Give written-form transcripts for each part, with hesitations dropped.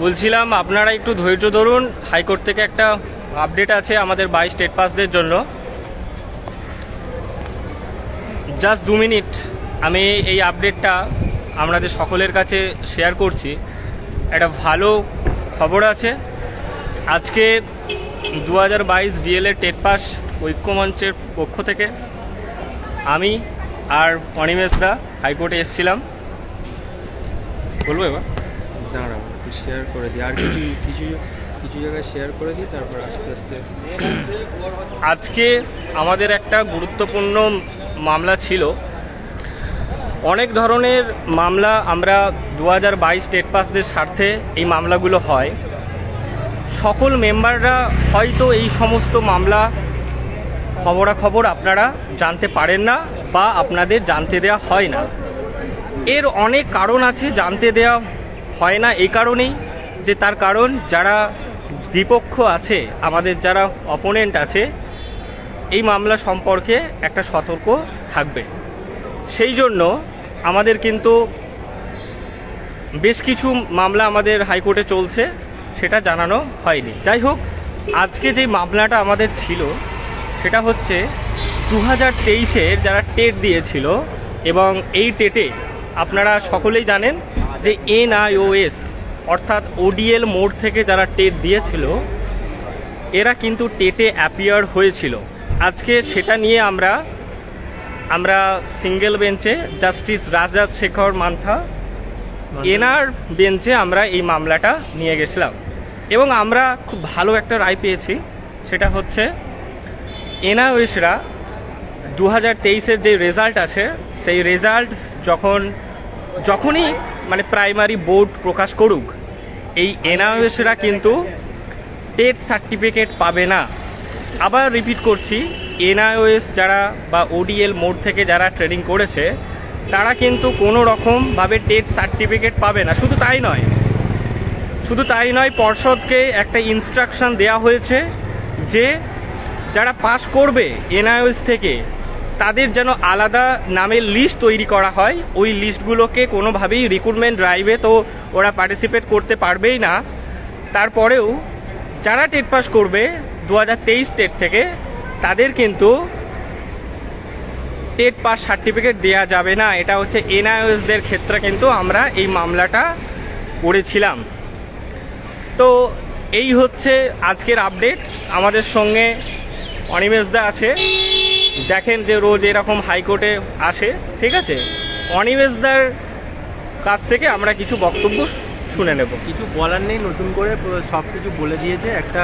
বলছিলাম আপনারা একটু ধৈর্য ধরুন, হাইকোর্ট থেকে একটা আপডেট আছে আমাদের 22 স্টেট পাসদের জন্য। জাস্ট 2 মিনিট আমি এই আপডেটটা আপনাদের সকলের কাছে শেয়ার করছি। একটা ভালো খবর আছে। আজকে 2022 ডিএলএড টেট পাস ঐক্যমঞ্চের পক্ষ থেকে আমি আর অনিমেষ দা হাইকোর্টে এসেছিলাম। বলবো এবার দাঁড়াও শেয়ার করে দিই, আর কিছু কিছু কিছু জায়গায় শেয়ার করে দিই, তারপর আস্তে আস্তে। আজকে আমাদের একটা গুরুত্বপূর্ণ মামলা ছিল। অনেক ধরনের মামলা আমরা 2022 স্টেট পাসদের স্বার্থে এই মামলাগুলো হয়। সকল মেম্বাররা হয়তো এই সমস্ত মামলা খবরাখবর আপনারা জানতে পারেন না বা আপনাদের জানতে দেওয়া হয় না। এর অনেক কারণ আছে জানতে দেওয়া হয় না, এই কারণেই যে তার কারণ যারা বিপক্ষ আছে, আমাদের যারা অপোনেন্ট আছে, এই মামলা সম্পর্কে একটা সতর্ক থাকবে। সেই জন্য আমাদের কিন্তু বেশ কিছু মামলা আমাদের হাইকোর্টে চলছে, সেটা জানানো হয়নি। যাই হোক, আজকে যে মামলাটা আমাদের ছিল সেটা হচ্ছে 2023-এর যারা টেট দিয়েছিল, এবং এই টেটে আপনারা সকলেই জানেন যে NIOS অর্থাৎ ODL মোড থেকে যারা টেট দিয়েছিল এরা কিন্তু টেটে অ্যাপিয়ার হয়েছিল। আজকে সেটা নিয়ে আমরা সিঙ্গেল বেঞ্চে জাস্টিস রাজশেখর মান্থা এনার বেঞ্চে আমরা এই মামলাটা নিয়ে গেছিলাম, এবং আমরা খুব ভালো একটা রায় পেয়েছি। সেটা হচ্ছে NIOSরা 2023-এর যে রেজাল্ট আছে সেই রেজাল্ট যখনই মানে প্রাইমারি বোর্ড প্রকাশ করুক, এই NIOSরা কিন্তু টেট সার্টিফিকেট পাবে না। আবার রিপিট করছি, NIOS যারা বা ODL মোড থেকে যারা ট্রেনিং করেছে তারা কিন্তু কোনো রকমভাবে টেট সার্টিফিকেট পাবে না। শুধু তাই নয়, পর্ষদকে একটা ইনস্ট্রাকশন দেওয়া হয়েছে যে যারা পাস করবে NIOS থেকে তাদের যেন আলাদা নামের লিস্ট তৈরি করা হয়। ওই লিস্টগুলোকে কোনোভাবেই রিক্রুটমেন্ট ড্রাইভে তো ওরা পার্টিসিপেট করতে পারবেই না। তারপরেও যারা টেট পাস করবে 2023 টেট থেকে তাদের কিন্তু টেট পাস সার্টিফিকেট দেওয়া যাবে না। এটা হচ্ছে NIOSদের ক্ষেত্রে কিন্তু আমরা এই মামলাটা করেছিলাম। তো এই হচ্ছে আজকের আপডেট। আমাদের সঙ্গে অনিমেষ দা আছে, দেখেন যে রোজ এরকম হাইকোর্টে আসে, ঠিক আছে। অনিমেষ দার কাছ থেকে আমরা কিছু বক্তব্য শুনে নেব। কিছু বলার নেই, নতুন করে সব কিছু বলে দিয়েছে। একটা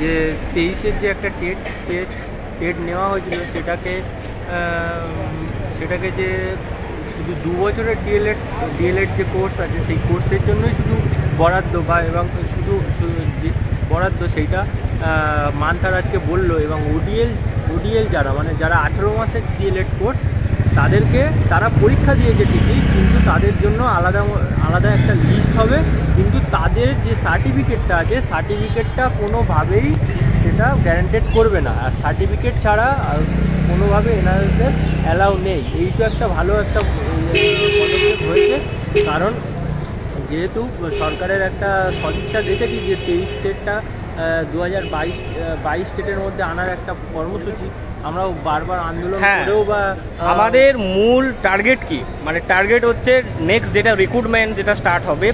যে 23-এর যে একটা টেট নেওয়া হয়েছিল সেটাকে যে শুধু 2 বছরের ডিএলএড যে কোর্স আছে সেই কোর্সের জন্যই শুধু বরাদ্দ বা এবং শুধু যে বরাদ্দ সেইটা মান্থার আজকে বললো। এবং ওডিএল যারা মানে যারা 18 মাসের ডিএলএড কোর্স তারা পরীক্ষা দিয়েছে ঠিকই, কিন্তু তাদের জন্য আলাদা একটা লিস্ট হবে। কিন্তু তাদের যে সার্টিফিকেটটা আছে সার্টিফিকেটটা কোনোভাবেই সেটা গ্যারান্টেড করবে না, আর সার্টিফিকেট ছাড়া কোনোভাবে NIOSদের অ্যালাউ নেই। এইটা একটা ভালো একটা পদক্ষেপ হয়েছে, কারণ যেহেতু সরকারের একটা সদিচ্ছা দেখেছি যে 23 স্টেটটা 2022 স্টেটের মধ্যে আনার একটা কর্মসূচি। আমরাও বারবার আন্দোলন করেও বা আমাদের মূল টার্গেট কি, মানে টার্গেট হচ্ছে নেক্সট যেটা রিক্রুটমেন্ট যেটা স্টার্ট হবে,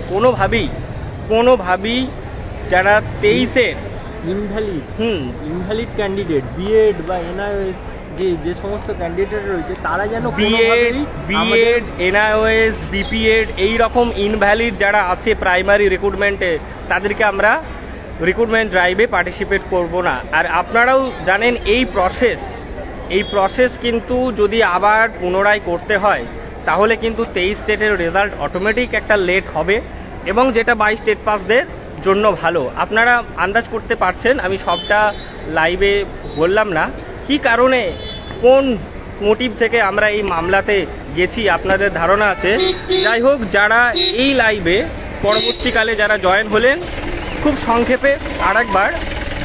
কোনোভাবেই যারা 23-এর ইনভ্যালিড ক্যান্ডিডেট বিএড বা NIOS যে সমস্ত ক্যান্ডিডেট রয়েছে তারা যেন বিএড NIOS BPEd এই রকম ইনভ্যালিড যারা আছে প্রাইমারি রিক্রুটমেন্টে তাদেরকে আমরা রিক্রুটমেন্ট ড্রাইভে পার্টিসিপেট করব না। আর আপনারাও জানেন এই প্রসেস কিন্তু যদি আবার পুনরায় করতে হয় তাহলে কিন্তু 23 স্টেটের রেজাল্ট অটোমেটিক একটা লেট হবে, এবং যেটা 22 স্টেট পাসদের জন্য ভালো। আপনারা আন্দাজ করতে পারছেন, আমি সবটা লাইভে বললাম না কি কারণে, কোন মোটিভ থেকে আমরা এই মামলাতে গেছি আপনাদের ধারণা আছে। যাই হোক, যারা এই লাইভে পরবর্তীকালে যারা জয়েন হলেন, খুব সংক্ষেপে আরেকবার,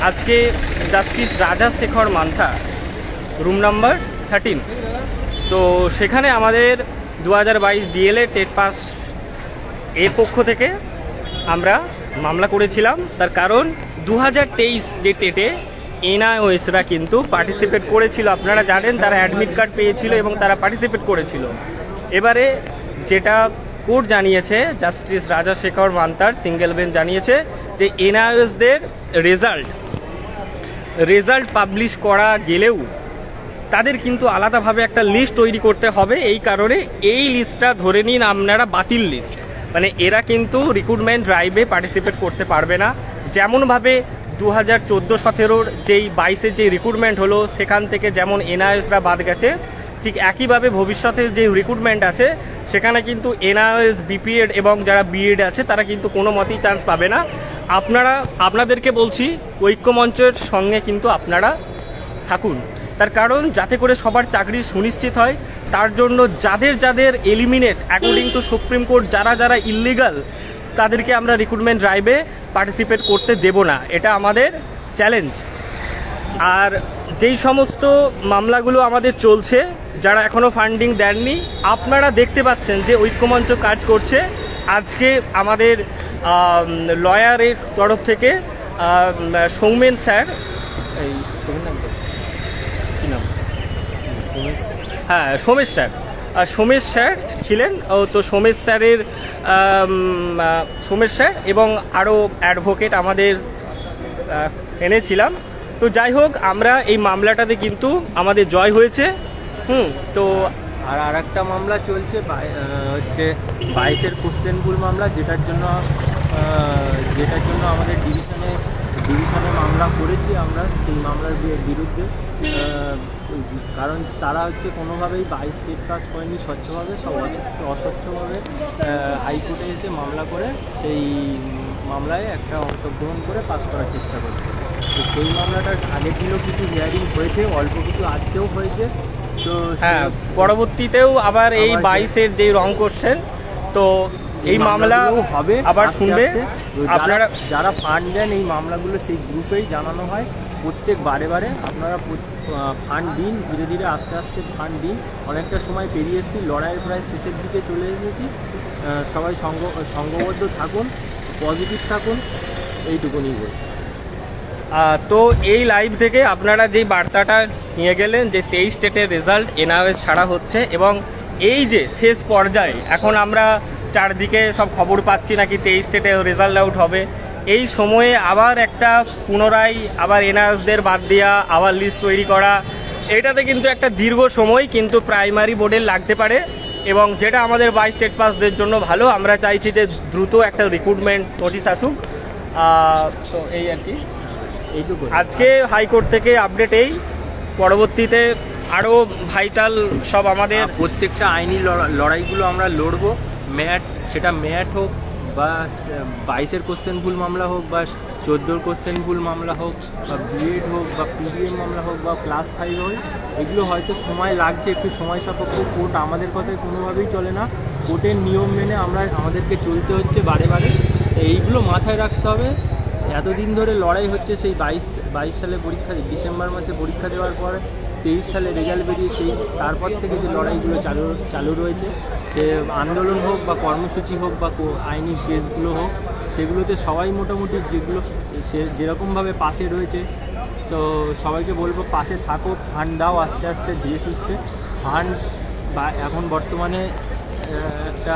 আজকে justice Rajshekhar Mantha room number 13, তো সেখানে আমাদের 2022 ডিএলএড টেট পাস এর পক্ষ থেকে আমরা মামলা করেছিলাম, তার কারণ 2023 যে টেটে এনআইওএসরা কিন্তু পার্টিসিপেট করেছিল। আপনারা জানেন তারা অ্যাডমিট কার্ড পেয়েছিল এবং তারা পার্টিসিপেট করেছিল। এবারে যেটা কোর্ট জানিয়েছে, জাস্টিস রাজাশেখর মান্তার সিঙ্গেল বেঞ্চ জানিয়েছে যে এনআইওএসদের রেজাল্ট পাবলিশ করা গেলেও তাদের কিন্তু আলাদাভাবে একটা লিস্ট তৈরি করতে হবে। এই কারণে এই লিস্টটা ধরে নিন আপনারা বাতিল লিস্ট, মানে এরা কিন্তু রিক্রুটমেন্ট ড্রাইভে পার্টিসিপেট করতে পারবে না। যেমনভাবে 2014-17 যেই 22-এর যে রিক্রুটমেন্ট হলো সেখান থেকে যেমন এনআইওএসরা বাদ গেছে, ঠিক একইভাবে ভবিষ্যতের যে রিক্রুটমেন্ট আছে সেখানে কিন্তু এনআইওএস, বিপিএড এবং যারা বিএড আছে তারা কিন্তু কোনো মতেই চান্স পাবে না। আপনাদেরকে বলছি ঐক্যমঞ্চের সঙ্গে কিন্তু আপনারা থাকুন, তার কারণ যাতে করে সবার চাকরি সুনিশ্চিত হয়। তার জন্য যাদের eliminate according to supreme court, যারা ইল্লিগাল তাদেরকে আমরা রিক্রুটমেন্ট ড্রাইভে পার্টিসিপেট করতে দেব না, এটা আমাদের চ্যালেঞ্জ। আর যেই সমস্ত মামলাগুলো আমাদের চলছে, যারা এখনও ফান্ডিং দেননি, আপনারা দেখতে পাচ্ছেন যে ঐক্যমঞ্চ কাজ করছে। আজকে আমাদের লয়ারের তরফ থেকে সৌমেন স্যার, এই কী নাম, হ্যাঁ সোমেশ স্যার ছিলেন। তো সোমেশ স্যার এবং আরও অ্যাডভোকেট আমাদের এনেছিলাম। তো যাই হোক, আমরা এই মামলাটাতে কিন্তু আমাদের জয় হয়েছে। তো আর একটা মামলা চলছে হচ্ছে 22-এর কোশ্চেন ভুল মামলা, যেটার জন্য আমাদের ডিভিশনে মামলা করেছি আমরা। সেই মামলার বিরুদ্ধে, কারণ তারা হচ্ছে কোনোভাবেই 22 স্টেট পাস করেনি স্বচ্ছভাবে, সব অস্বচ্ছভাবে হাইকোর্টে এসে মামলা করে সেই মামলায় একটা অংশগ্রহণ করে পাস করার চেষ্টা করছে। তো সেই মামলাটার আগের দিনও কিছু হিয়ারিং হয়েছে, অল্প কিছু আজকেও হয়েছে। তো হ্যাঁ, পরবর্তীতেও আবার এই 22-এর যে রং কোশ্চেন, তো এই মামলা হবে আবার শুনবে। আপনারা যারা ফান্ড দেন এই মামলাগুলো সেই গ্রুপেই জানানো হয় প্রত্যেক বারে আপনারা ফান্ড দিন, ধীরে ধীরে আস্তে আস্তে ফান্ড দিন। অনেকটা সময় পেরিয়ে এসেছি, লড়াইয়ের প্রায় শেষের দিকে চলে এসেছি। সবাই সঙ্গবদ্ধ থাকুন, পজিটিভ থাকুন, এইটুকুনি বলি। তো এই লাইভ থেকে আপনারা যেই বার্তাটা নিয়ে গেলেন যে 23 স্টেটের রেজাল্ট এনআইওএস ছাড়া হচ্ছে, এবং এই যে শেষ পর্যায়ে এখন আমরা চারদিকে সব খবর পাচ্ছি নাকি 23 স্টেটে রেজাল্ট আউট হবে, এই সময়ে আবার একটা পুনরায় আবার এনআইওএসদের বাদ দেওয়া, আবার লিস্ট তৈরি করা, এটাতে কিন্তু একটা দীর্ঘ সময় কিন্তু প্রাইমারি বোর্ডের লাগতে পারে। এবং যেটা আমাদের 22 স্টেট পাসদের জন্য ভালো, আমরা চাইছি যে দ্রুত একটা রিক্রুটমেন্ট নোটিশ আসুক। তো এই আর কি, এইটুকু আজকে হাইকোর্ট থেকে আপডেট। এই পরবর্তীতে আরও ভাইটাল সব আমাদের প্রত্যেকটা আইনি লড়াইগুলো আমরা লড়বো। সেটা ম্যাট হোক, বা 22-এর কোশ্চেন ভুল মামলা হোক, বা 14-র কোশ্চেন ভুল মামলা হোক, বা বিএড হোক, বা পিডিএম মামলা হোক, বা ক্লাস 5 হোক, এগুলো হয়তো সময় লাগছে, একটু সময় সাপেক্ষ। কোর্ট আমাদের কথায় কোনোভাবেই চলে না, কোর্টের নিয়ম মেনে আমাদেরকে চলতে হচ্ছে বারে। এইগুলো মাথায় রাখতে হবে। এতদিন ধরে লড়াই হচ্ছে, সেই 22 সালে ডিসেম্বর মাসে পরীক্ষা দেওয়ার পর 23 সালে রেজাল্ট বেরিয়ে তারপর থেকে যে লড়াইগুলো চালু রয়েছে, সে আন্দোলন হোক বা কর্মসূচি হোক বা আইনি কেসগুলো হোক, সেগুলোতে সবাই মোটামুটি যেরকমভাবে পাশে রয়েছে। তো সবাইকে বলবো পাশে থাকো, ফান্ড দাও, আস্তে আস্তে ধীরে সুস্থে ফান্ড। বা এখন বর্তমানে একটা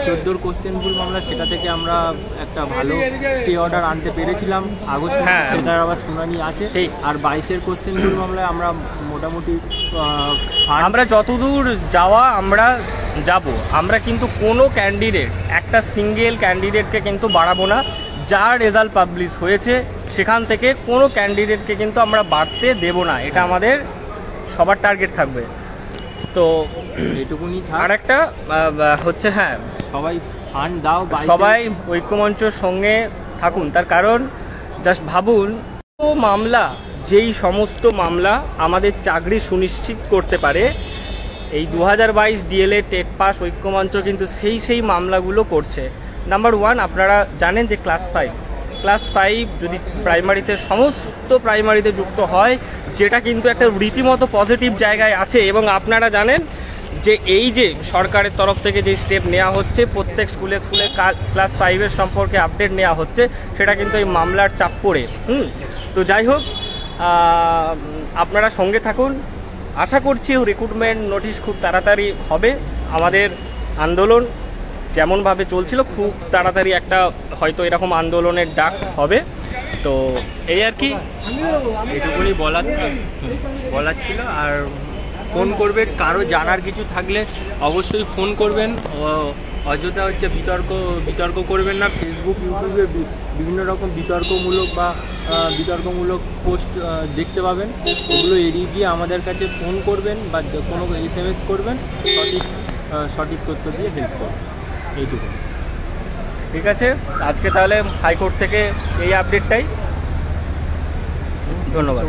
14-র কোশ্চেন ভুল মামলা, সেটা থেকে আমরা একটা ভালো স্টে অর্ডার আনতে পেরেছিলাম আগস্ট মাসে, সেটার আবার শুনানি আছে। আর 22-এর কোশ্চেন ভুল মামলায় আমরা মোটামুটি আমরা যতদূর যাওয়া আমরা যাব। আমরা কিন্তু কোনো ক্যান্ডিডেট, একটা সিঙ্গেল ক্যান্ডিডেটকে কিন্তু বাড়াবো না। যার রেজাল্ট পাবলিশ হয়েছে সেখান থেকে কোনো ক্যান্ডিডেটকে কিন্তু আমরা বাড়তে দেব না, এটা আমাদের সবার টার্গেট থাকবে। তো এইটুকুনি। আর একটা হচ্ছে, হ্যাঁ, সবাই ফান্ড দাও, সবাই ঐক্যমঞ্চের সঙ্গে থাকুন। তার কারণ জাস্ট ভাবুন, যেই সমস্ত মামলা আমাদের চাকরি সুনিশ্চিত করতে পারে, এই 2022 ডিএলএড টেট পাস ঐক্যমঞ্চ কিন্তু সেই মামলাগুলো করছে। নাম্বার 1, আপনারা জানেন যে ক্লাস 5 যদি সমস্ত প্রাইমারিতে যুক্ত হয়, যেটা কিন্তু একটা রীতিমতো পজিটিভ জায়গায় আছে। এবং আপনারা জানেন যে এই যে সরকারের তরফ থেকে যে স্টেপ নেওয়া হচ্ছে, প্রত্যেক স্কুলে স্কুলে ক্লাস 5-এর সম্পর্কে আপডেট নেওয়া হচ্ছে, সেটা কিন্তু এই মামলার চাপ পড়ে। তো যাই হোক, আপনারা সঙ্গে থাকুন। আশা করছি রিক্রুটমেন্ট নোটিশ খুব তাড়াতাড়ি হবে। আমাদের আন্দোলন যেমনভাবে চলছিল, খুব তাড়াতাড়ি একটা হয়তো এরকম আন্দোলনের ডাক হবে। তো এই আর কি, এটুকুনি বলার ছিল। আর ফোন করবে, কারো জানার কিছু থাকলে অবশ্যই ফোন করবেন। অযথা হচ্ছে বিতর্ক করবেন না। ফেসবুক, ইউটিউবে বিভিন্ন রকম বিতর্কমূলক পোস্ট দেখতে পাবেন। ওগুলো এড়িয়ে গিয়ে আমাদের কাছে ফোন করবেন বা কোনো SMS করবেন, সঠিক তথ্য দিয়ে হেল্প করবেন। এইটুকু। ঠিক আছে, আজকে তাহলে হাইকোর্ট থেকে এই আপডেটটাই। ধন্যবাদ।